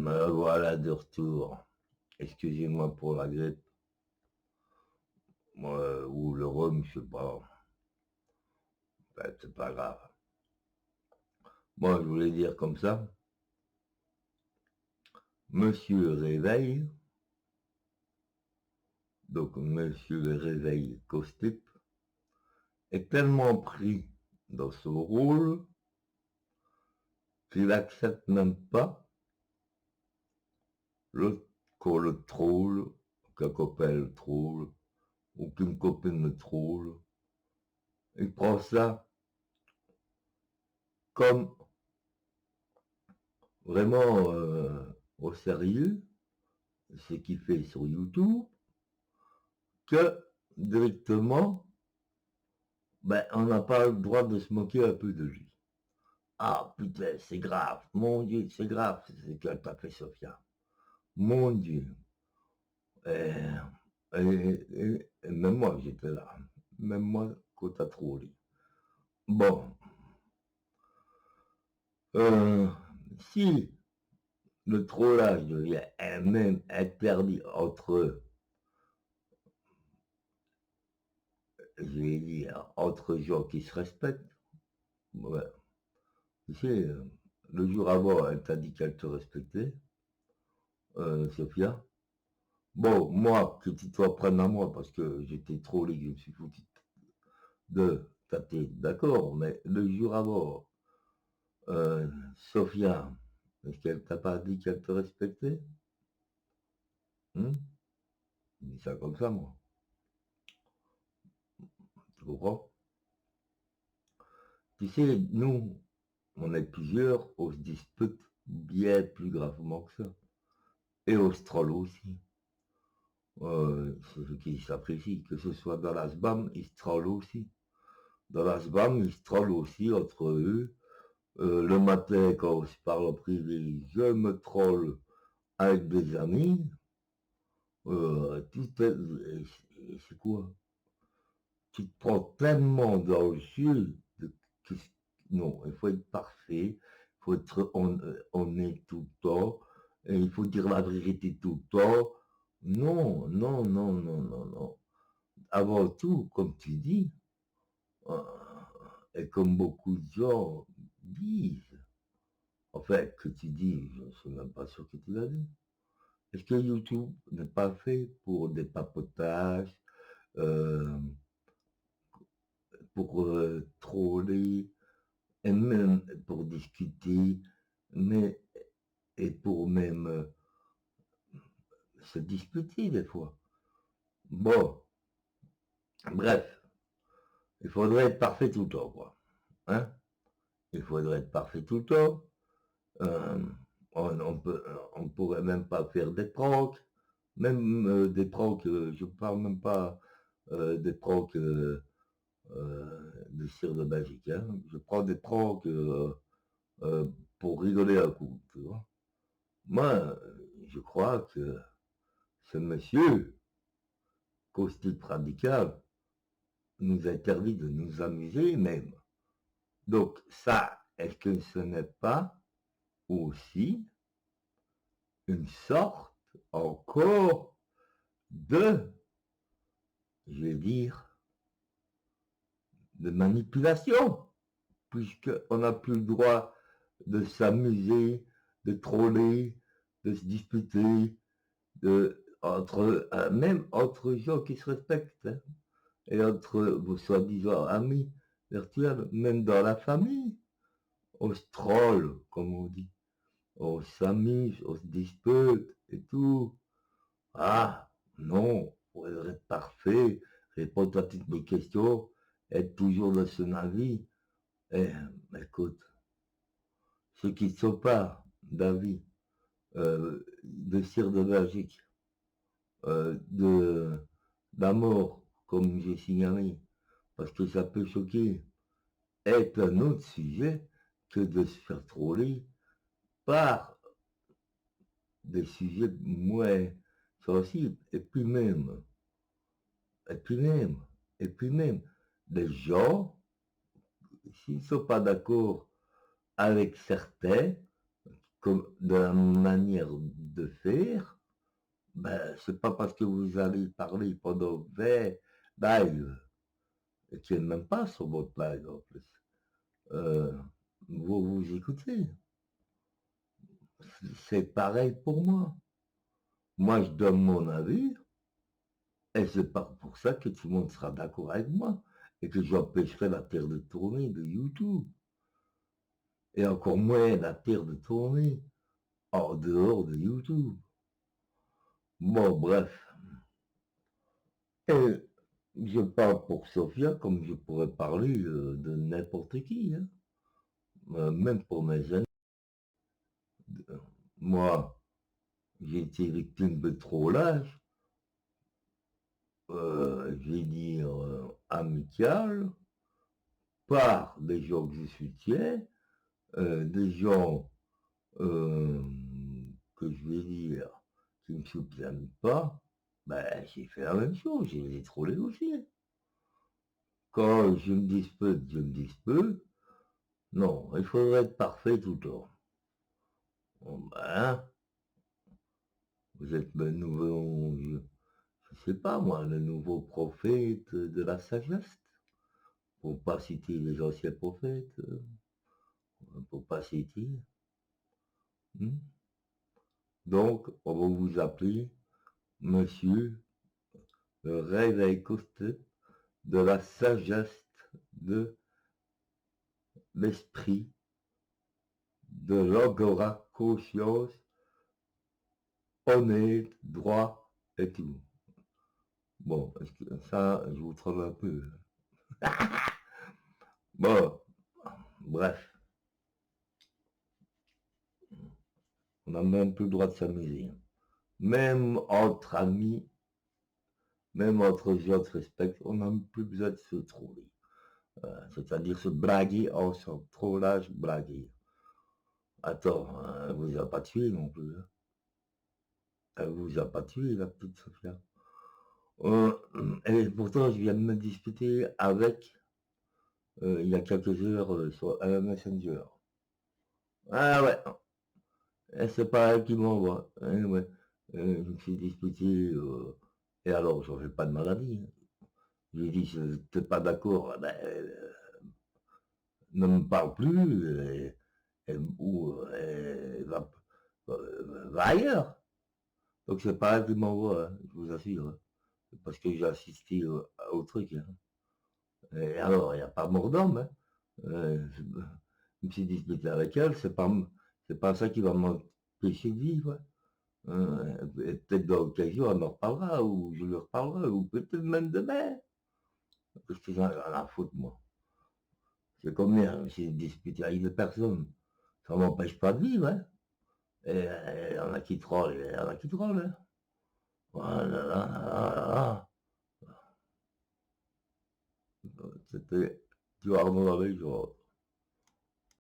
Me voilà de retour. Excusez-moi pour la grippe. Ou le rhume, je sais pas. Ben, c'est pas grave. Moi, je voulais dire comme ça. Monsieur Réveil, donc Monsieur le Réveil Costip, est tellement pris dans son rôle qu'il n'accepte même pas qu'on le troll, qu'un copain le troll, ou qu'une copine le troll. Il prend ça comme vraiment au sérieux, ce qu'il fait sur YouTube, que directement, ben, on n'a pas le droit de se moquer un peu de lui. Ah putain, c'est grave, mon Dieu, c'est grave, c'est ce qu'elle t'a fait Sophia. Mon Dieu. Et, et même moi, j'étais là. Même moi, quand t'as trollé. Bon. Euh, Si le trollage devient même interdit entre, je vais dire, entre gens qui se respectent, ouais. Tu sais, le jour avant, elle t'a dit qu'elle te respectait, Sophia. Bon, moi, que tu t'en prennes à moi parce que j'étais trollé, je me suis foutu de tâter, d'accord, mais le jour avant, Sophia, est-ce qu'elle t'a pas dit qu'elle te respectait? Je dis ça comme ça, moi. Tu comprends? Tu sais, nous, on est plusieurs, on se dispute bien plus gravement que ça. Et on se troll aussi. C'est ce qui s'apprécie, que ce soit dans la SBAM, ils se trollent aussi. Dans la SBAM, ils se trollent aussi entre eux. Le matin, quand on se parle en privé, je me troll avec des amis. C'est quoi? Tu te prends tellement dans le jeu. Non, il faut être parfait, il faut être honnête tout le temps, et il faut dire la vérité tout le temps. Non, non, non, non, non, non. Avant tout, comme tu dis, euh, et comme beaucoup de gens disent, en fait, que tu dis, je ne suis même pas sûr que tu l'as dit. Est-ce que YouTube n'est pas fait pour des papotages, euh, pour troller, et même pour discuter, mais et pour même se disputer des fois. Bon, bref, il faudrait être parfait tout le temps, quoi. Hein? Il faudrait être parfait tout le temps. Euh, on pourrait même pas faire des pranks, même des pranks. Je parle même pas des pranks de cire de magique. Hein. Je prends des pranks euh, pour rigoler un coup. Tu vois. Moi, je crois que ce monsieur, caustique radical, nous interdit de nous amuser même. Donc ça, est-ce que ce n'est pas aussi une sorte encore de, je vais dire, de manipulation, puisqu'on n'a plus le droit de s'amuser, de troller, de se disputer, même entre gens qui se respectent, hein, et entre vos soi-disant amis virtuels, même dans la famille, on se troll, comme on dit. On s'amuse, on se dispute et tout. Ah, non, pour être parfait, répondre à toutes mes questions, être toujours dans son avis. Eh, écoute, ceux qui ne sont pas d'avis, de cire de Belgique, de d'amour, comme j'ai signalé, parce que ça peut choquer, est un autre sujet que de se faire troller par des sujets moins sensibles. Et puis même, et puis même, les gens, s'ils ne sont pas d'accord avec certains, comme de la manière de faire, ben, c'est pas parce que vous allez parler pendant 20 lives, et qui n'est même pas sur votre live en plus, euh, vous écoutez. C'est pareil pour moi. Moi, je donne mon avis, et c'est pas pour ça que tout le monde sera d'accord avec moi, et que j'empêcherai la Terre de tourner de YouTube, et encore moins la Terre de tourner en dehors de YouTube. Bon, bref. Et je parle pour Sophia comme je pourrais parler de n'importe qui, hein. Même pour mes amis. Moi, j'ai été victime de trollage, je vais dire amical, par des gens que je soutiens, des gens euh, que je vais dire qui ne me soutiennent pas. Ben, j'ai fait la même chose, j'ai les trollés aussi. Quand je me dispute, je me dispute. Non, il faudrait être parfait tout le temps. Bon, ben, vous êtes le nouveau, je sais pas moi, le nouveau prophète de la sagesse, pour pas citer les anciens prophètes, pour pas citer. Hmm. Donc, on va vous appeler Monsieur le réveil costé de la sagesse de l'esprit, de l'agora conscience, honnête, droit et tout. Bon, est-ce que ça, je vous trompe un peu. Bon, bref, on n'a même plus le droit de s'amuser. Même entre amis, même entre gens se respectent, on n'a plus besoin de se trouver. C'est-à-dire se blaguer ensemble. Trollage, blaguer. Attends, elle vous a pas tué non plus, hein. Elle vous a pas tué, la petite Sophia. Et pourtant, je viens de me disputer avec, il y a quelques heures, sur Messenger. Ah ouais, et c'est pas elle qui m'envoie. Hein, ouais. Je me suis disputé, et alors, j'en fais pas de maladie, hein. J'ai dit, si t'es pas d'accord, ben, ne me parle plus, ou va ailleurs. Donc c'est pas elle qui m'envoie, hein, je vous assure, hein. Parce que j'ai assisté au truc, hein. Et alors, il n'y a pas mort d'homme, hein. Je me suis disputé avec elle, c'est pas ça qui va m'empêcher de vivre, hein. Et peut-être dans l'occasion, on en reparlera, ou je lui reparlerai, ou peut-être même demain. Parce que j'en ai rien à foutre, moi. C'est combien, je me suis disputé avec des personnes. Ça m'empêche pas de vivre, hein. Et il y en a qui trollent, il y en a qui trollent, hein. Voilà, là, c'était du harmon avec, genre.